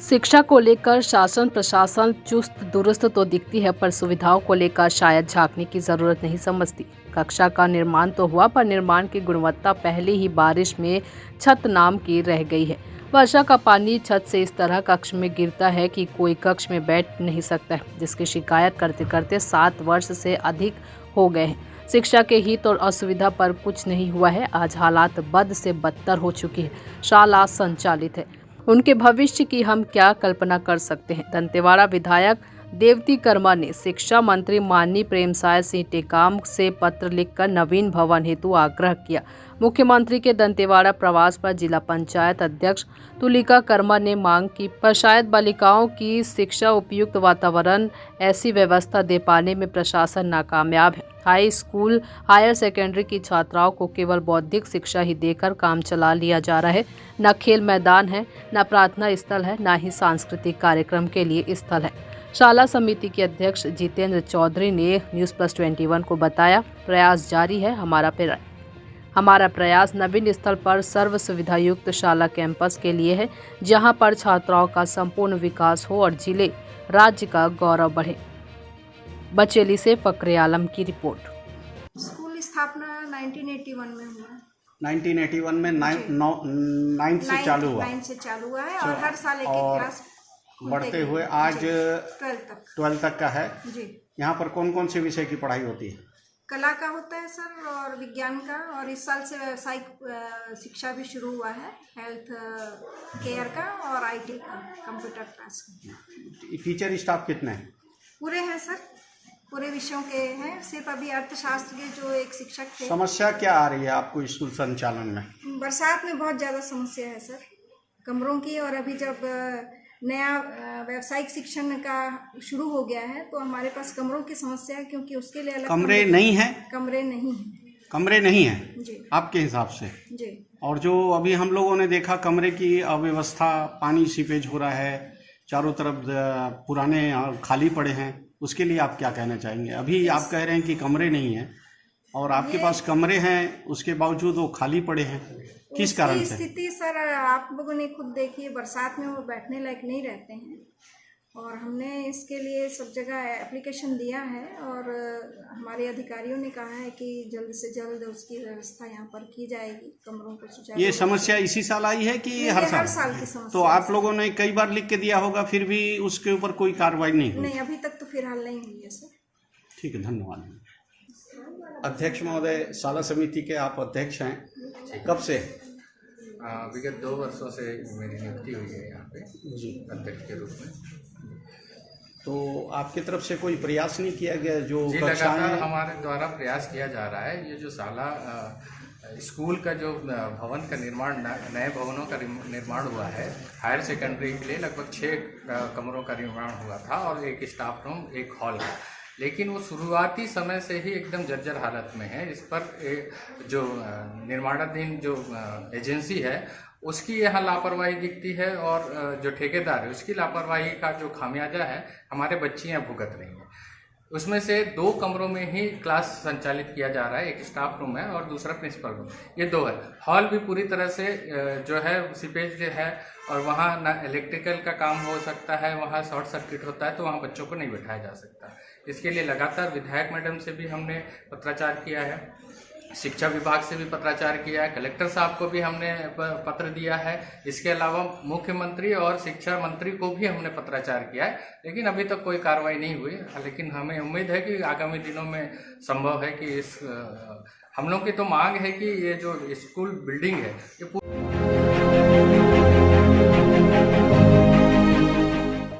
शिक्षा को लेकर शासन प्रशासन चुस्त दुरुस्त तो दिखती है, पर सुविधाओं को लेकर शायद झांकने की जरूरत नहीं समझती। कक्षा का निर्माण तो हुआ, पर निर्माण की गुणवत्ता पहले ही बारिश में छत नाम की रह गई है। वर्षा का पानी छत से इस तरह कक्ष में गिरता है कि कोई कक्ष में बैठ नहीं सकता है, जिसकी शिकायत करते करते 7 वर्ष से अधिक हो गए हैं। शिक्षा के हित और असुविधा पर कुछ नहीं हुआ है। आज हालात बद से बदतर हो चुकी है। शाला संचालित है, उनके भविष्य की हम क्या कल्पना कर सकते हैं। दंतेवाड़ा विधायक देवती कर्मा ने शिक्षा मंत्री माननीय प्रेमसाय सिंह टेकाम से पत्र लिखकर नवीन भवन हेतु आग्रह किया। मुख्यमंत्री के दंतेवाड़ा प्रवास पर जिला पंचायत अध्यक्ष तुलिका कर्मा ने मांग की, पर शायद बालिकाओं की शिक्षा उपयुक्त वातावरण ऐसी व्यवस्था दे पाने में प्रशासन नाकामयाब है। हाई स्कूल हायर सेकेंडरी की छात्राओं को केवल बौद्धिक शिक्षा ही देकर काम चला लिया जा रहा है। न खेल मैदान है, न प्रार्थना स्थल है, न ही सांस्कृतिक कार्यक्रम के लिए स्थल है। शाला समिति के अध्यक्ष जितेंद्र चौधरी ने News+21 को बताया, प्रयास जारी है। हमारा प्रयास नवीन स्थल पर सर्व सुविधा युक्त शाला कैंपस के लिए है, जहां पर छात्राओं का संपूर्ण विकास हो और जिले राज्य का गौरव बढ़े। बचेली से फकरे आलम की रिपोर्ट। स्कूल स्थापना 1981 में हुआ। 1981 में 9 से चालू हुआ। 9 से चालू हुआ है और हर साल एक क्लास बढ़ते हुए आज 12 तक का है जी। यहाँ पर कौन कौन से विषय की पढ़ाई होती है? कला का होता है सर, और विज्ञान का, और इस साल से व्यावसायिक शिक्षा भी शुरू हुआ है, हेल्थ केयर का और IT का, कंप्यूटर क्लास का। टीचर स्टाफ कितने हैं? पूरे हैं सर, पूरे विषयों के हैं। सिर्फ अभी अर्थशास्त्र के जो एक शिक्षक थे। समस्या क्या आ रही है आपको स्कूल संचालन में? बरसात में बहुत ज़्यादा समस्या है सर, कमरों की। और अभी जब नया व्यावसायिक शिक्षण का शुरू हो गया है तो हमारे पास कमरों की समस्या है, क्योंकि उसके लिए अलग कमरे नहीं हैं। कमरे नहीं हैं। कमरे नहीं हैं जी आपके हिसाब से जी। और जो अभी हम लोगों ने देखा कमरे की अव्यवस्था, पानी सीपेज हो रहा है, चारों तरफ पुराने खाली पड़े हैं, उसके लिए आप क्या कहना चाहेंगे? अभी आप कह रहे हैं कि कमरे नहीं हैं और आपके पास कमरे हैं, उसके बावजूद वो खाली पड़े हैं, किस कारण से? स्थिति सर आप लोगों ने खुद देखी है, बरसात में वो बैठने लायक नहीं रहते हैं, और हमने इसके लिए सब जगह एप्लीकेशन दिया है और हमारे अधिकारियों ने कहा है कि जल्द से जल्द उसकी व्यवस्था यहाँ पर की जाएगी, कमरों को सुचारू। ये समस्या इसी साल आई है कि हर साल की समस्या? तो आप लोगों ने कई बार लिख के दिया होगा, फिर भी उसके ऊपर कोई कार्रवाई नहीं हुई? नहीं, अभी तक तो फिलहाल नहीं हुई है सर। ठीक है, धन्यवाद। अध्यक्ष महोदय, शाला समिति के आप अध्यक्ष हैं, कब से? विगत 2 वर्षों से मेरी नियुक्ति हुई है यहाँ पे जी अध्यक्ष के रूप में। तो आपकी तरफ से कोई प्रयास नहीं किया गया? जो जी, लगातार हमारे द्वारा प्रयास किया जा रहा है। ये जो शाला स्कूल का जो भवन का निर्माण, नए भवनों का निर्माण हुआ है, हायर सेकेंडरी के लिए लगभग 6 कमरों का निर्माण हुआ था और एक स्टाफ रूम, एक हॉल का, लेकिन वो शुरुआती समय से ही एकदम जर्जर हालत में है। इस पर जो निर्माणाधीन जो एजेंसी है उसकी यहाँ लापरवाही दिखती है और जो ठेकेदार है उसकी लापरवाही का जो खामियाजा है हमारे बच्चे यहाँ भुगत रही हैं। उसमें से 2 कमरों में ही क्लास संचालित किया जा रहा है, एक स्टाफ रूम है और दूसरा प्रिंसिपल रूम, ये 2 है। हॉल भी पूरी तरह से जो है सीपेज है और वहाँ ना इलेक्ट्रिकल का काम हो सकता है, वहाँ शॉर्ट सर्किट होता है, तो वहाँ बच्चों को नहीं बिठाया जा सकता। इसके लिए लगातार विधायक मैडम से भी हमने पत्राचार किया है, शिक्षा विभाग से भी पत्राचार किया है, कलेक्टर साहब को भी हमने पत्र दिया है, इसके अलावा मुख्यमंत्री और शिक्षा मंत्री को भी हमने पत्राचार किया है, लेकिन अभी तक कोई कार्रवाई नहीं हुई। लेकिन हमें उम्मीद है कि आगामी दिनों में संभव है कि हम लोग की तो मांग है कि ये जो स्कूल बिल्डिंग है ये